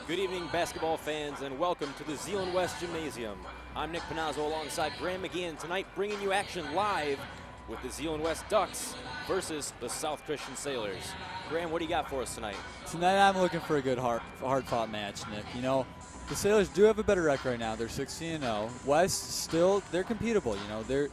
Good evening, basketball fans, and welcome to the Zeeland West Gymnasium. I'm Nick Panazzo alongside Graham McGeehan tonight, bringing you action live with the Zeeland West Ducks versus the South Christian Sailors. Graham, what do you got for us tonight? Tonight I'm looking for a good hard-fought match, Nick. You know, the Sailors do have a better record right now. They're 16-0. West still, they're competable. You know, they're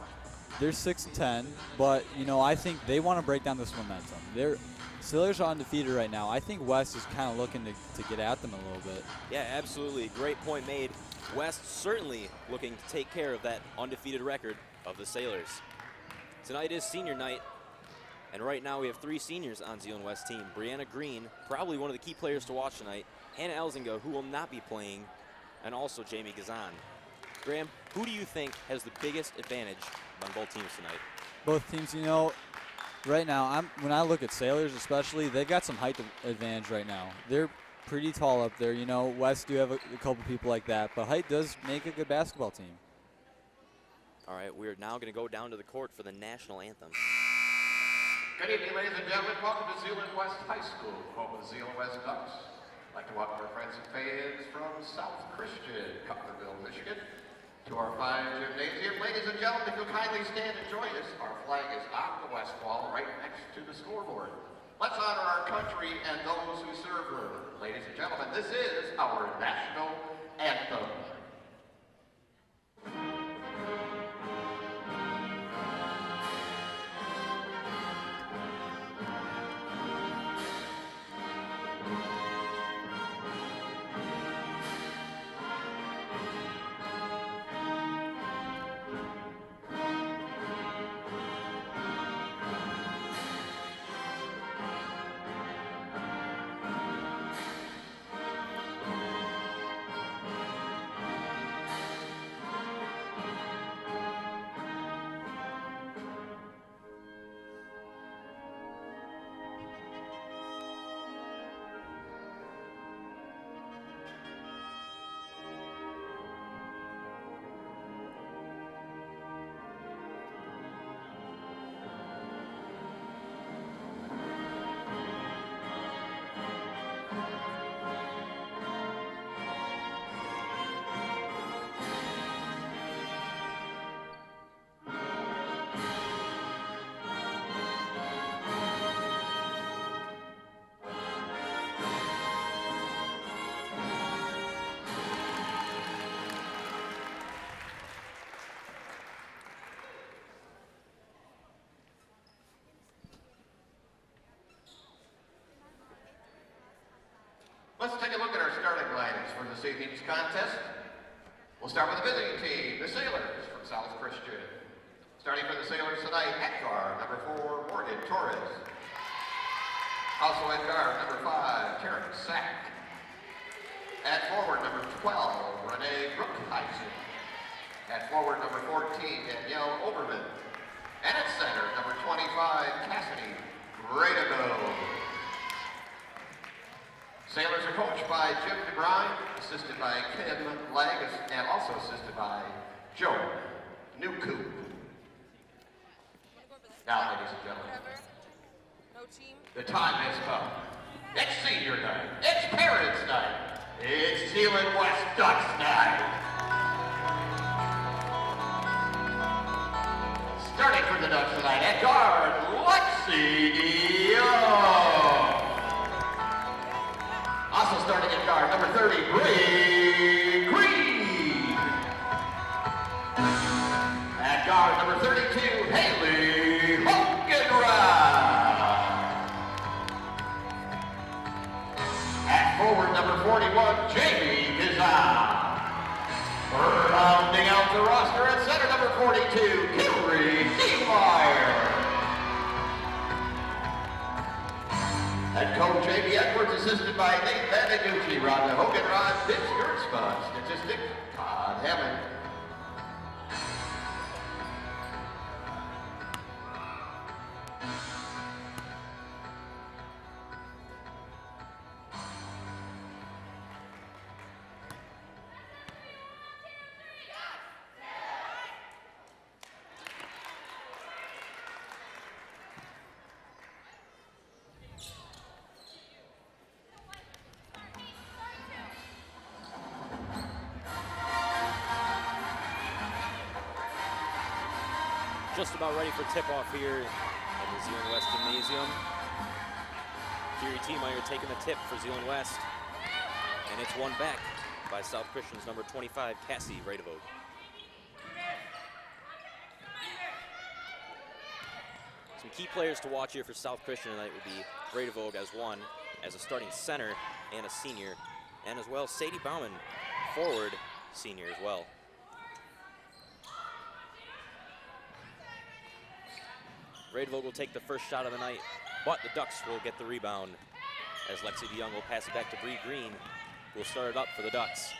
6-10, but you know, I think they want to break down this momentum. Sailors are undefeated right now. I think West is kind of looking to get at them a little bit. Yeah, absolutely. Great point made. West certainly looking to take care of that undefeated record of the Sailors. Tonight is senior night, and right now we have 3 seniors on Zeeland West team. Brianna Green, probably one of the key players to watch tonight. Hannah Elzinga, who will not be playing, and also Jamie Gazan. Graham, who do you think has the biggest advantage on both teams tonight? Both teams, you know, right now, when I look at Sailors especially, they've got some height advantage right now. They're pretty tall up there. You know, West do have a couple people like that, but height does make a good basketball team. All right, we're now going to go down to the court for the national anthem. Good evening, ladies and gentlemen. Welcome to Zeeland West High School, home of the Zeeland West Ducks. I'd like to welcome our friends and fans from South Christian, Cutlerville, Michigan, to our fine gymnasium. Ladies and gentlemen, if you'll kindly stand and join us, our flag is on the west wall right next to the scoreboard. Let's honor our country and those who serve her. Ladies and gentlemen, this is our national anthem. Let's take a look at our starting lineups for this evening's contest. We'll start with the visiting team, the Sailors from South Christian. Starting for the Sailors tonight, at guard, number 4, Morgan Torres. Also at guard, number 5, Terrence Sack. At forward, number 12, Renee Brookheisen. At forward, number 14, Danielle Oberman. And at center, number 25, Cassidy Radego. Sailors are coached by Jim DeBrine, assisted by Kim Legg, and also assisted by Joe Newcoop. Now, ladies and gentlemen, the time has come. It's senior night. It's parents' night. It's Zeeland West Ducks night. Starting for the Ducks tonight, at guard, Lexi Young. Also starting at guard, number 30, Bree Green. At guard, number 32, Haley Hogenrod. At forward, number 41, Jamie Gazan. Rounding out the roster at center, number 42, Hillary Demeyer. Head coach Amy Edwards, assisted by Nate Vanagucci, Rhonda Hogenrod, Vince Gertzman, statistic Todd Hammond. just about ready for tip-off here in the Zeeland West Gymnasium. Kiri Tiemeyer taking the tip for Zeeland West. And it's won back by South Christian's number 25, Cassie Radevog. Some key players to watch here for South Christian tonight would be Radevog as one, as a starting center and a senior, and as well Sadie Bauman, forward senior as well. Radevog will take the first shot of the night, but the Ducks will get the rebound as Lexi DeYoung will pass it back to Bree Green, who will start it up for the Ducks.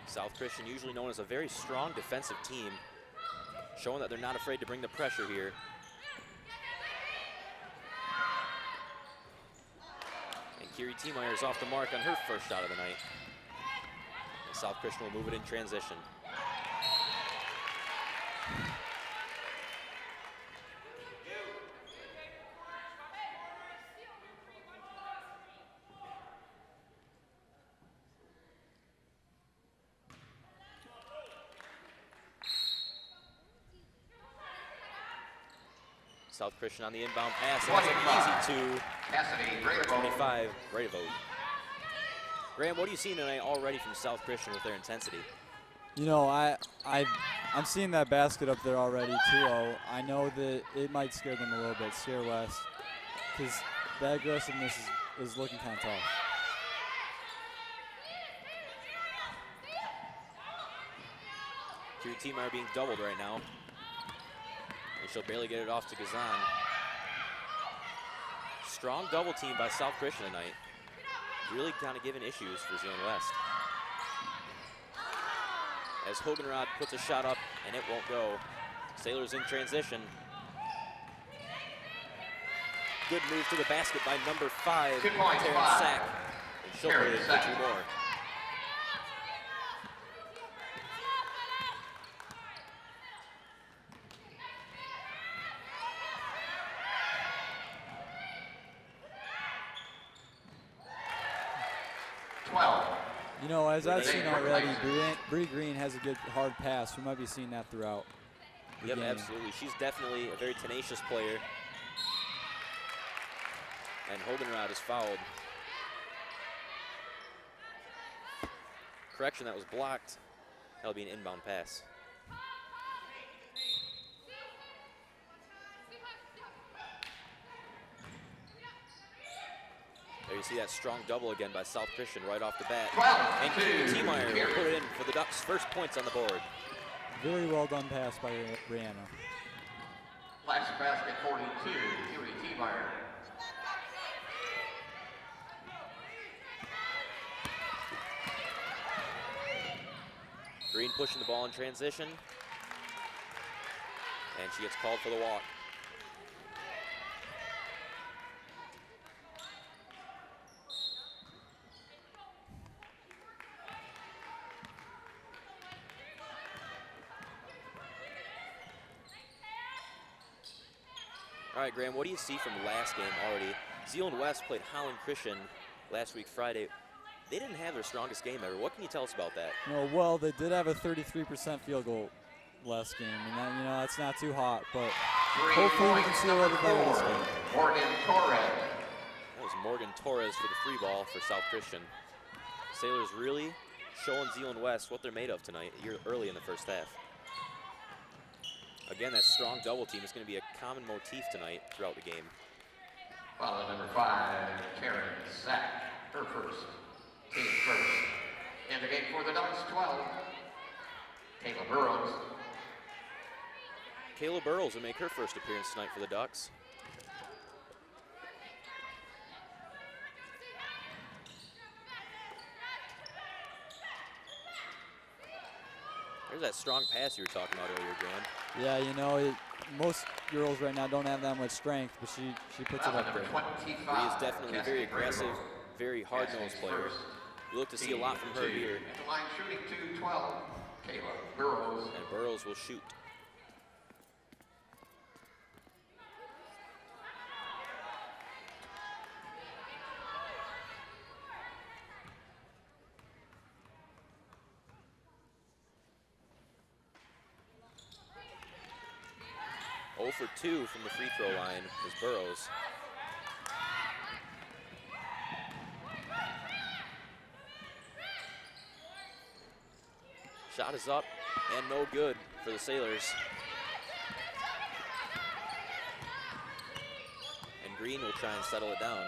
South Christian, usually known as a very strong defensive team, showing that they're not afraid to bring the pressure here. And Kiri Tiemeyer is off the mark on her first shot of the night. And South Christian will move it in transition. South Christian on the inbound pass. That's an easy two. Cassidy, 25, Radevog. Graham, what are you seeing tonight already from South Christian with their intensity? You know, I'm seeing that basket up there already, 2-0. I know that it might scare them a little bit, scare West, because that aggressiveness is looking kind of tough. Kiri Tiemeyer being doubled right now. And she'll barely get it off to Gazan. Strong double team by South Christian tonight. Really kind of giving issues for Zeeland West. As Hogenrod puts a shot up and it won't go. Sailors in transition. Good move to the basket by number 5, Taryn Sack. And she'll put it in for 2 more. You know, as I've seen already, Bree Green has a good hard pass. We might be seeing that throughout the game. Absolutely. She's definitely a very tenacious player. And Hogenrod is fouled. Correction, that was blocked. That'll be an inbound pass. There you see that strong double again by South Christian right off the bat. And Kiri Tiemeyer will put it in for the Ducks' first points on the board. Very well done pass by Brianna. Last basket 42, Kiri Tiemeyer. Green pushing the ball in transition. And she gets called for the walk. All right, Graham, what do you see from last game already? Zeeland West played Holland Christian last week, Friday. They didn't have their strongest game ever. What can you tell us about that? No, well, they did have a 33% field goal last game, and that, you know, that's not too hot, but hopefully we can see a little bit better this game. Morgan Torres. That was Morgan Torres for the free ball for South Christian. Sailors really showing Zeeland West what they're made of tonight, early in the first half. Again, that strong double team is going to be a common motif tonight throughout the game. Following number 5, Taryn Sack, her first, team first. In the game for the Ducks, 12, Kayla Burrows. Kayla Burrows will make her first appearance tonight for the Ducks. There's that strong pass you were talking about earlier, Graham. Yeah, you know, most girls right now don't have that much strength, but she puts it up there. Bree is definitely a very aggressive, very hard-nosed player. You look to see a lot from her here. At the line shooting 2-12, Kayla Burrows. And Burrows will shoot. 0 for 2 from the free throw line is Burrows. Shot is up and no good for the Sailors. And Green will try and settle it down.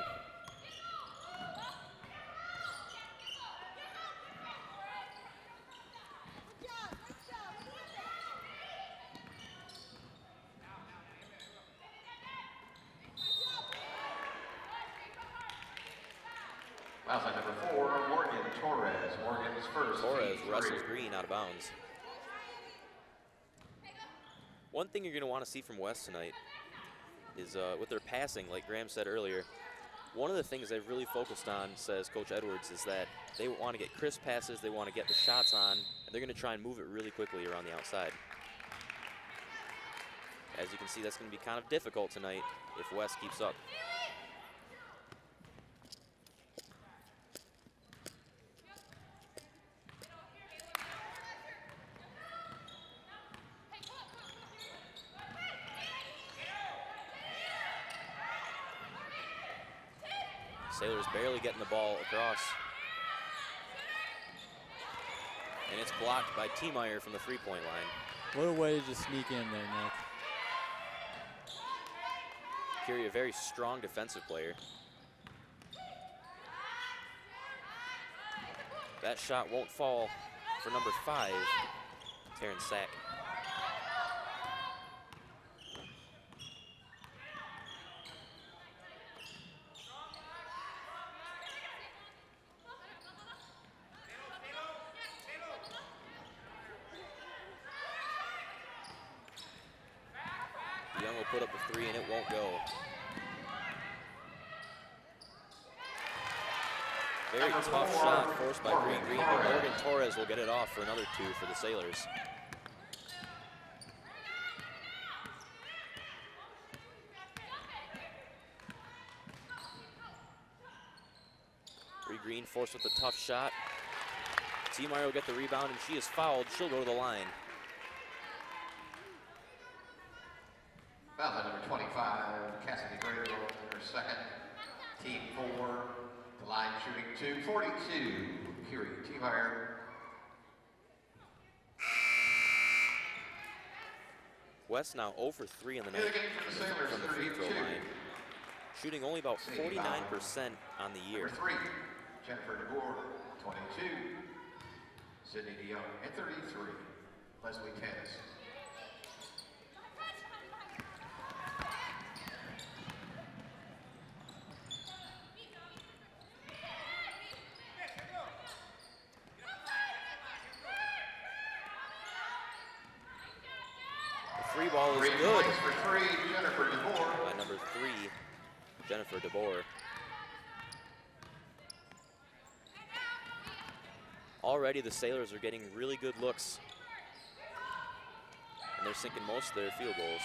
Foul line number 4, Morgan Torres. Morgan's first. Torres wrestles Green out of bounds. One thing you're going to want to see from West tonight is with their passing, like Graham said earlier, one of the things they've really focused on, says Coach Edwards, is that they want to get crisp passes, they want to get the shots on, and they're going to try and move it really quickly around the outside. As you can see, that's going to be kind of difficult tonight if West keeps up. Sailors barely getting the ball across. And it's blocked by T-Meyer from the three-point line. What a way to just sneak in there, Nick. Curie, a very strong defensive player. That shot won't fall for number 5, Terrence Sack. Young will put up a 3 and it won't go. Very tough shot forced by Green, but Morgan Torres will get it off for another 2 for the Sailors. Green forced with a tough shot. T-Meyer will get the rebound and she is fouled. She'll go to the line. Foul line number 25, Cassidy Grable, her second. Team 4, the line shooting 2, 42, Curie T-Meyer. West now 0 for 3 in the night from the free throw line, shooting only about 49% on the year. Number 3, Jennifer DeBoer, 22, Sydney DeYoung, and 33, Leslie Tennis. Free ball is 3 good points for 3, Jennifer DeBoer. by number 3, Jennifer DeBoer. Already the Sailors are getting really good looks, and they're sinking most of their field goals.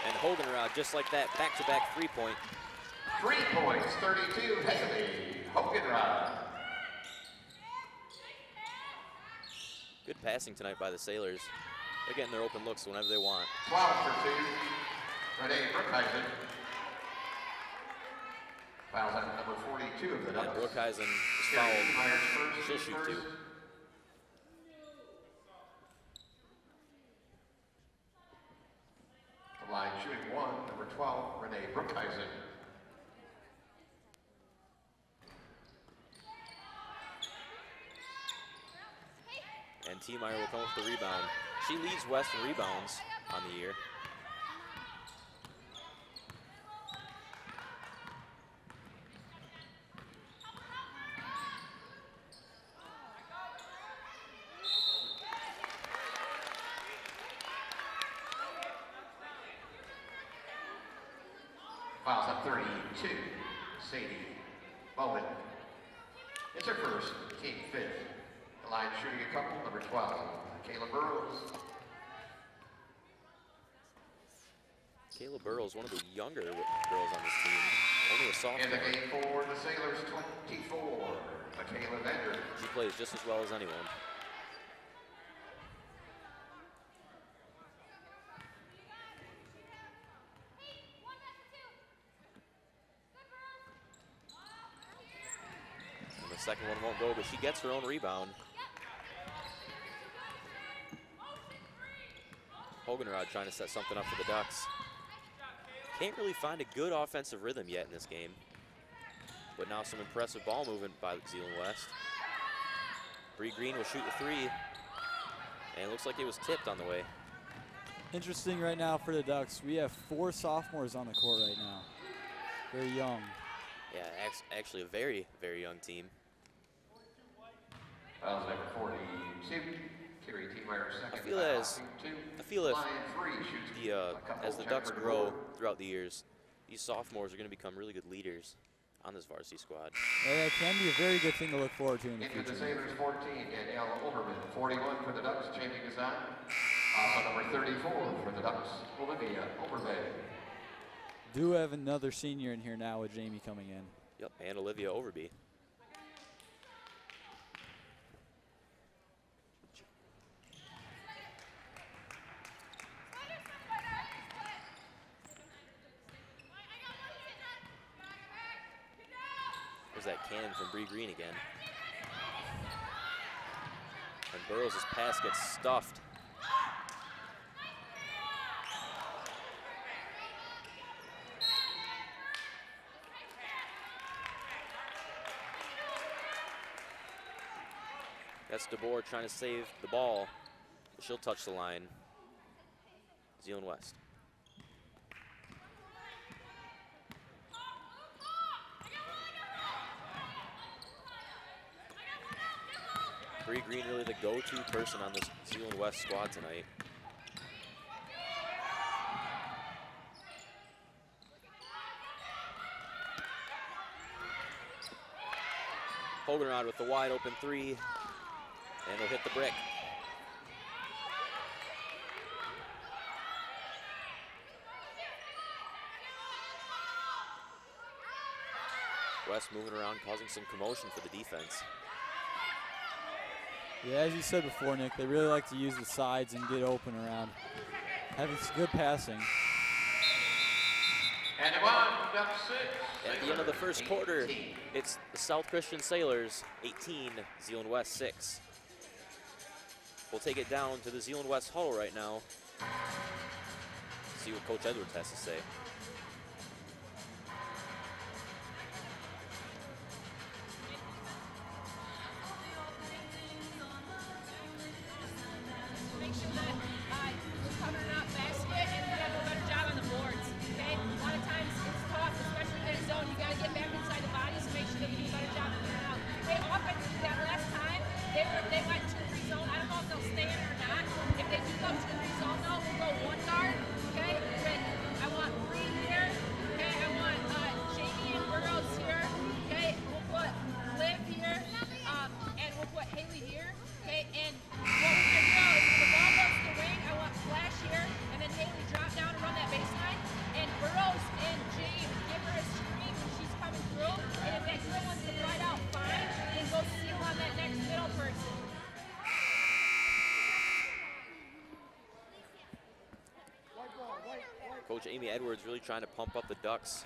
And Hoganrod, just like that, back-to-back 3-point. 3 points, 32, Hesely, Hoganrod. Good passing tonight by the Sailors. They're getting their open looks whenever they want. 12 for 2, Renee Brookhuizen. Fouls out number 42 of the And Ducks. Brookhuizen is fouled. She'll shoot 2. The line shooting 1, number 12, Renee Brookhuizen. And T-Meyer will come with the rebound. She leads West in rebounds on the year. Fouls up 32, Sadie Bowen. It's her first, team 5th. The line shooting a couple, number 12, Kayla Burrows. Kayla Burrows, one of the younger girls on this team, only a sophomore. In the game for the Sailors, 24, Michaela Bender. She plays just as well as anyone. second one won't go, but she gets her own rebound. Hogenrod trying to set something up for the Ducks. Can't really find a good offensive rhythm yet in this game. But now some impressive ball movement by Zeeland West. Bree Green will shoot the three. And it looks like it was tipped on the way. Interesting right now for the Ducks. We have 4 sophomores on the court right now. Very young. Yeah, actually a very, very young team. Fouls number 42. Kerry T-Meyer second. I feel as the Ducks grow throughout the years, these sophomores are going to become really good leaders on this varsity squad. Yeah, it can be a very good thing to look forward to in the future. Into the Sailors 14, Danielle Overman. 41 for the Ducks, Jamie Gazan. Also number 34 for the Ducks, Olivia Overman. Do have another senior in here now with Jamie coming in. Yep, and Olivia Overby. There's that cannon from Bree Green again. And Burrows' pass gets stuffed. That's DeBoer trying to save the ball. She'll touch the line. Zeeland West. Bree Green really the go-to person on this Zeeland West squad tonight. Hogenrod with the wide open three. And he'll hit the brick. West moving around, causing some commotion for the defense. Yeah, as you said before, Nick, they really like to use the sides and get open around. Having some good passing. And one, Duck 6. At the end of the first quarter, it's the South Christian Sailors 18, Zeeland West 6. We'll take it down to the Zeeland West huddle right now. See what Coach Edwards has to say. Make sure that we're covering up basket and we have a better job on the boards. Okay? A lot of times it's tough, especially in the zone. You got to get back inside the body, so make sure that we do a better job of clearing out. Hey, offensively, that last time they went 2-3 zone. I don't know if they'll stay in or not. If they do go 2-3 zone, though, we'll go one guard. Okay? I want Bree here. Okay? I want Jamie and Burrows here. Okay? We'll put Liv here. And we'll put Haley here. Okay? And what we're going to do is when the ball goes to the wing, I want Flash here. And then Haley drop down and run that baseline. And Burrows and James give her a screen when she's coming through. And if that girl wants to ride out, fine. And go seal on that next middle person. Coach Amy Edwards really trying to pump up the Ducks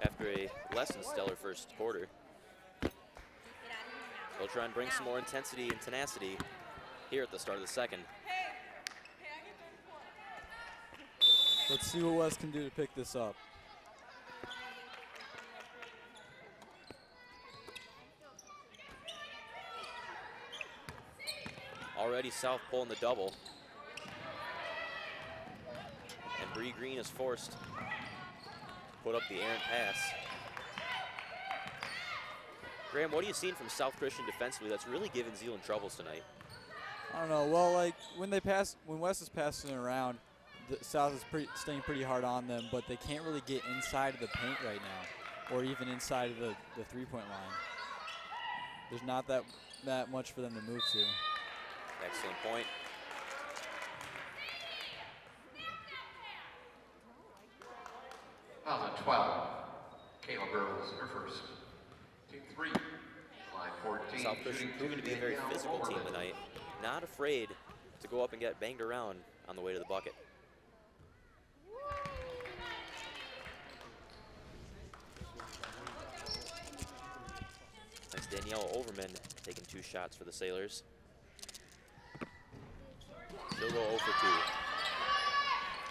after a less than stellar first quarter. They'll try and bring some more intensity and tenacity here at the start of the second. Let's see what West can do to pick this up. Already South pulling the double. And Bree Green is forced to put up the errant pass. Graham, what are you seeing from South Christian defensively that's really given Zeeland troubles tonight? I don't know. Well, like when West is passing it around, the South is staying pretty hard on them, but they can't really get inside of the paint right now, or even inside of the three-point line. There's not that much for them to move to. Excellent point. Fouls at 12. Kayla Burrows, her first. Team 3. Line 14. South Christian proving to be a very physical team tonight. Not afraid to go up and get banged around on the way to the bucket. Nice Danielle Noah Overman taking 2 shots for the Sailors. She'll go 0 for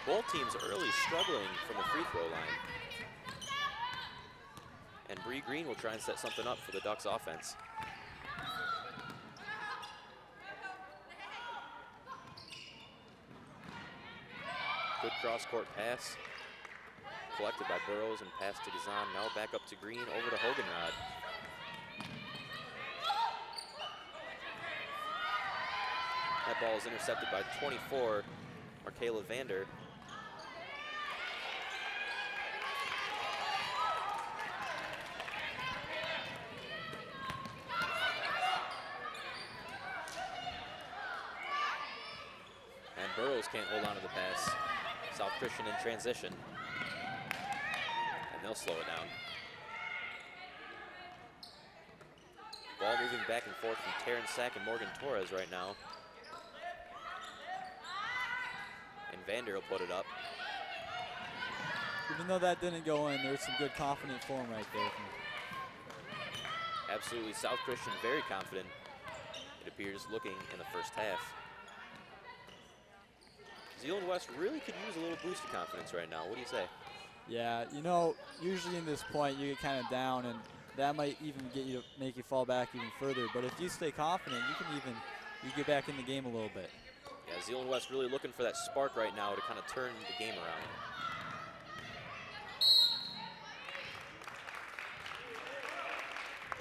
2. Both teams early struggling from the free throw line. And Bree Green will try and set something up for the Ducks offense. Good cross-court pass. Collected by Burrows and passed to Gazan. Now back up to Green, over to Hoganrod. That ball is intercepted by 24, Markayla Vander. And Burrows can't hold on to the pass. South Christian in transition. And they'll slow it down. Ball moving back and forth from Taryn Sack and Morgan Torres right now. And Vander will put it up. Even though that didn't go in, there was some good confident form right there. Absolutely, South Christian very confident, it appears, looking in the first half. Zeeland West really could use a little boost of confidence right now. What do you say? Yeah, you know, usually in this point you get kind of down, and that might even make you fall back even further. But if you stay confident, you get back in the game a little bit. Yeah, Zeeland West really looking for that spark right now to kind of turn the game around.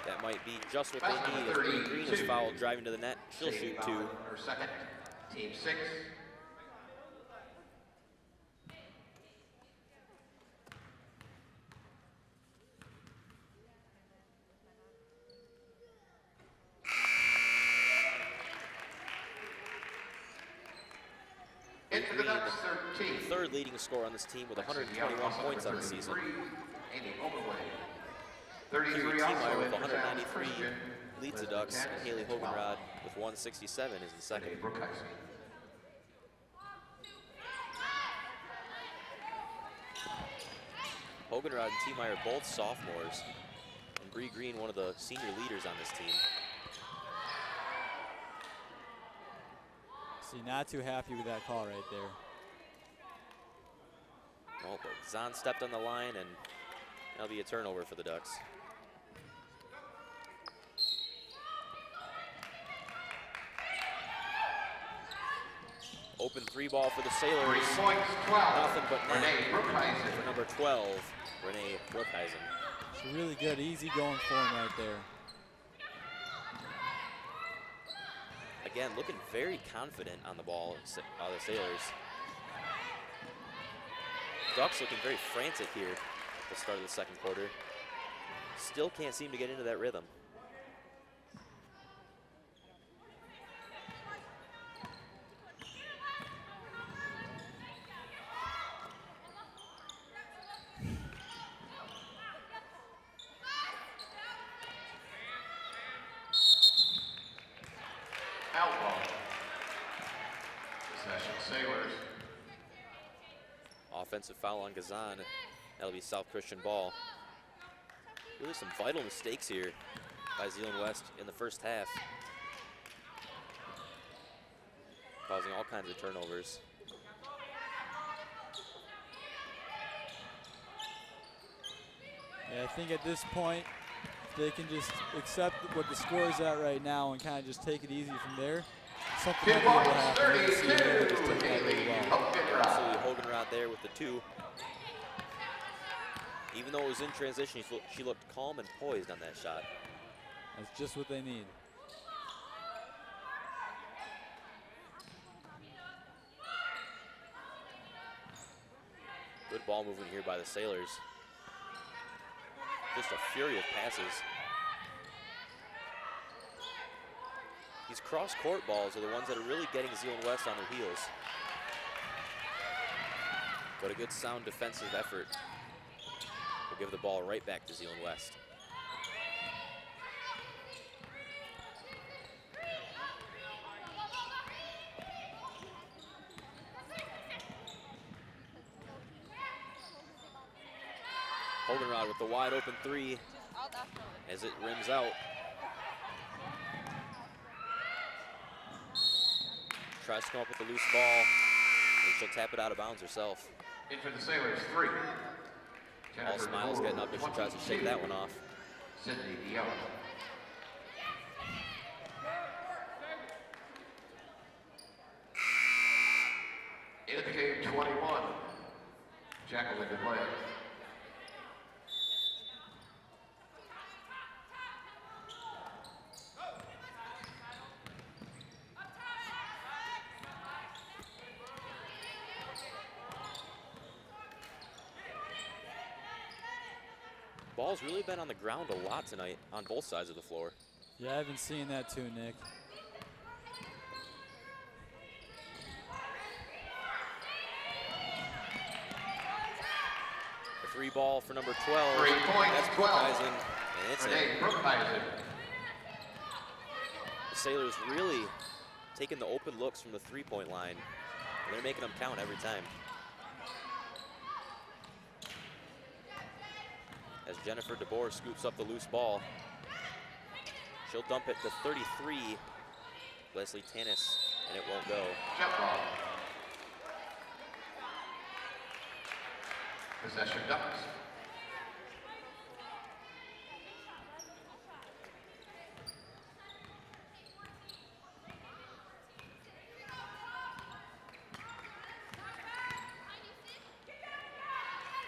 That might be just what they need. As Bree Green is fouled, driving to the net. She'll shoot 2. Her second, team 6. Green, the third leading scorer on this team with 121 points on the season. Kiri Tiemeyer with 193 leads the Ducks, and Haley Hoganrod with 167 is in second. Hoganrod and Tiemeyer both sophomores, and Bree Green one of the senior leaders on this team. See, not too happy with that call right there. Well, but Zahn stepped on the line, and that'll be a turnover for the Ducks. Open 3 ball for the Sailors. 3 points, 12. Nothing but net Renee for number 12, Renee Brookhuizen. It's a really good, easy going form right there. Again, looking very confident on the ball, the Sailors. Ducks looking very frantic here at the start of the second quarter. Still can't seem to get into that rhythm. Outlaw. Possession Sailors. Offensive foul on Gazan. That'll be South Christian ball. Really some vital mistakes here by Zeeland West in the first half, causing all kinds of turnovers. Yeah, I think at this point, if they can just accept what the score is at right now and kind of just take it easy from there, something might be able to happen. We'll see if they can just take that really well. Absolutely, Hoganrod there with the 2. Even though it was in transition, she looked calm and poised on that shot. That's just what they need. Good ball movement here by the Sailors. Just a fury of passes. These cross-court balls are the ones that are really getting Zeeland West on their heels. But a good sound defensive effort will give the ball right back to Zeeland West. Hoganrod with the wide open 3 as it rims out. Tries to come up with a loose ball, and she'll tap it out of bounds herself. In for the Sailors, 3. All smiles getting up as she tries to shake that one off. Sydney Dion. In the game, 21. Jacqueline DeBlanc. Ball's really been on the ground a lot tonight on both sides of the floor. Yeah, I've been seeing that too, Nick. The 3 ball for number 12. 3 points, That's 12. Brookhuizen, and it's in. Renee Brookhuizen. The Sailors really taking the open looks from the 3-point line. And they're making them count every time. As Jennifer DeBoer scoops up the loose ball. She'll dump it to 33, Leslie Tannis, and it won't go. Jump ball. Possession Ducks.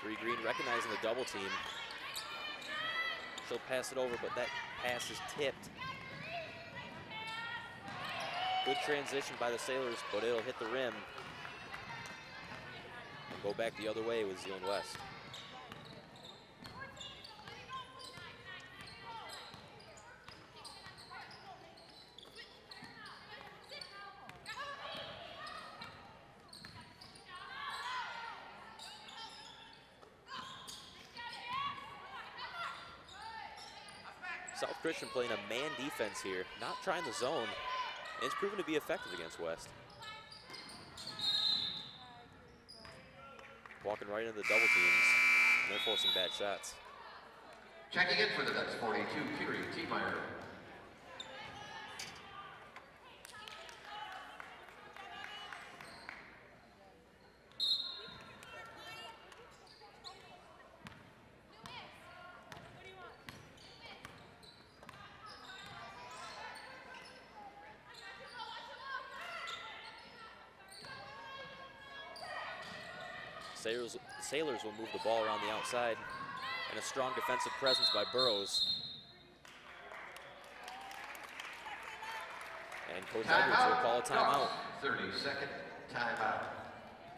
Bree Green recognizing the double team. She'll pass it over, but that pass is tipped. Good transition by the Sailors, but it'll hit the rim and go back the other way with Zeeland West. South Christian playing a man defense here, not trying the zone. And it's proven to be effective against West. Walking right into the double teams, and they're forcing bad shots. Checking in for the Ducks, 42, Kiri T-Meyer. Sailors will move the ball around the outside, and a strong defensive presence by Burrows. And Coach Edwards will call a timeout. 30-second timeout.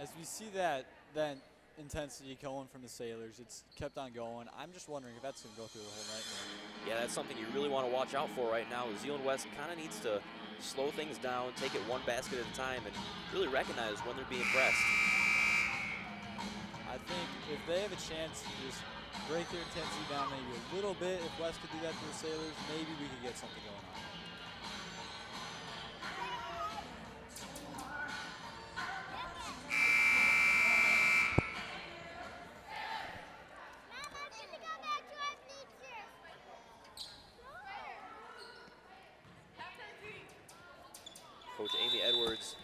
As we see that intensity going from the Sailors, it's kept on going. I'm just wondering if that's going to go through the whole night. Yeah, that's something you really want to watch out for right now. Zeeland West kind of needs to slow things down, take it one basket at a time, and really recognize when they're being pressed. I think if they have a chance to just break their intensity down maybe a little bit, if West could do that to the Sailors, maybe we could get something going on. Coach Amy Edwards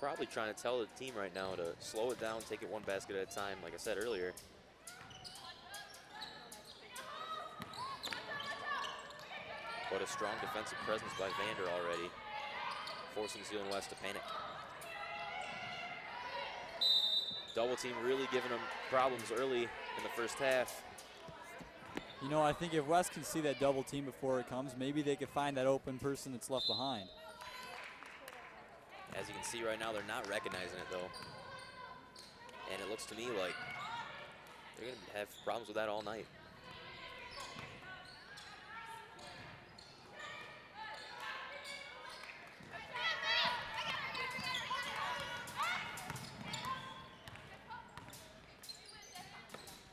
probably trying to tell the team right now to slow it down, take it one basket at a time, like I said earlier. But a strong defensive presence by Vander already, forcing Zeeland West to panic. Double team really giving them problems early in the first half. You know, I think if West can see that double team before it comes, maybe they could find that open person that's left behind. As you can see right now, they're not recognizing it though. And it looks to me like they're going to have problems with that all night.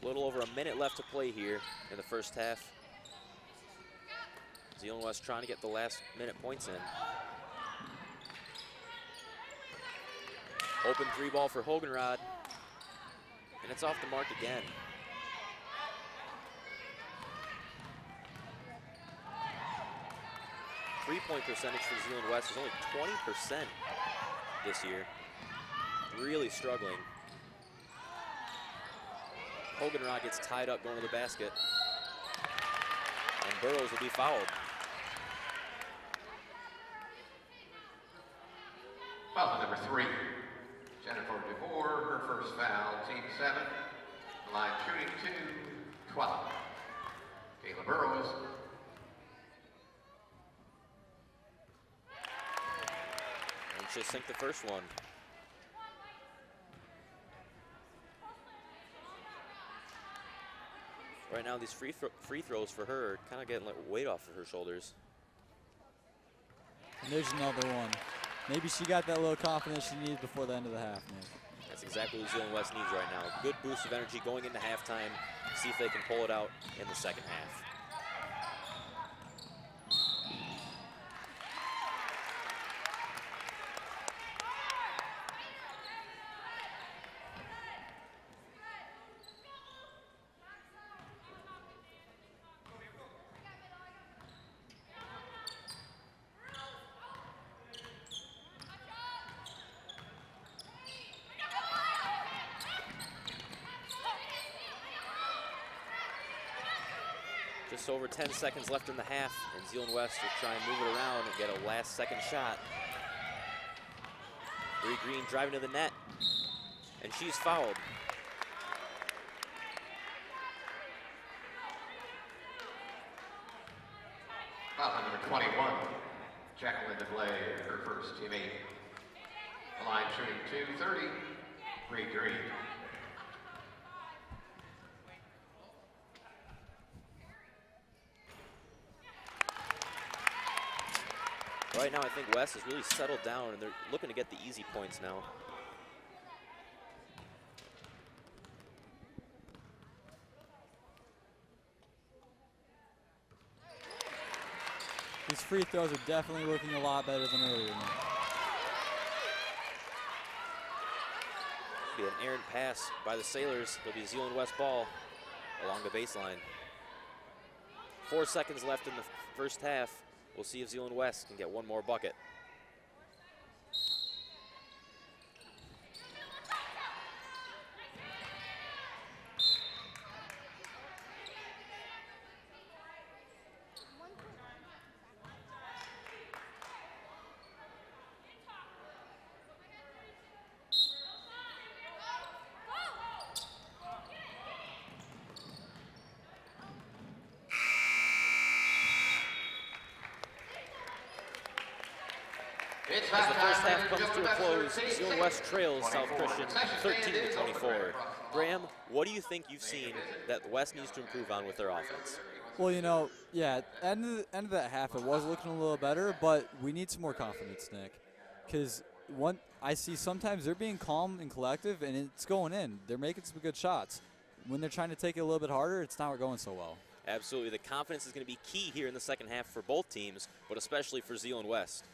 A little over a minute left to play here in the first half. Zeeland West trying to get the last minute points in. Open 3 ball for Hoganrod, and it's off the mark again. 3-point percentage for Zeeland West is only 20% this year. Really struggling. Hoganrock gets tied up going to the basket. And Burrows will be fouled. Foul number 3. Jennifer DeVore, her first foul, team 7. Line shooting 2-12. Kayla Burrows. And she'll sink the first one. Right now, these free throws for her are kind of getting weight off of her shoulders. And there's another one. Maybe she got that little confidence she needed before the end of the half, man. That's exactly what Zeeland West needs right now. Good boost of energy going into halftime. See if they can pull it out in the second half. Just over 10 seconds left in the half, and Zeeland West will try and move it around and get a last second shot. Bree Green driving to the net, and she's fouled. Foul number 21. Jacqueline DeBlay, her first teammate. The line shooting 2-30. Bree Green. Right now, I think West has really settled down, and they're looking to get the easy points now. These free throws are definitely looking a lot better than earlier. Be an errant pass by the Sailors. It'll be Zeeland West ball along the baseline. 4 seconds left in the first half. We'll see if Zeeland West can get one more bucket. As the first half comes to a close, Zeeland West trails South Christian 13-24. Graham, what do you think you've seen that the West needs to improve on with their offense? Well, you know, yeah, end of that half, it was looking a little better, but we need some more confidence, Nick. Because I see sometimes they're being calm and collective, and it's going in. They're making some good shots. When they're trying to take it a little bit harder, it's not going so well. Absolutely. The confidence is going to be key here in the second half for both teams, but especially for Zeeland West.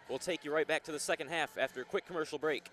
We'll take you right back to the second half after a quick commercial break.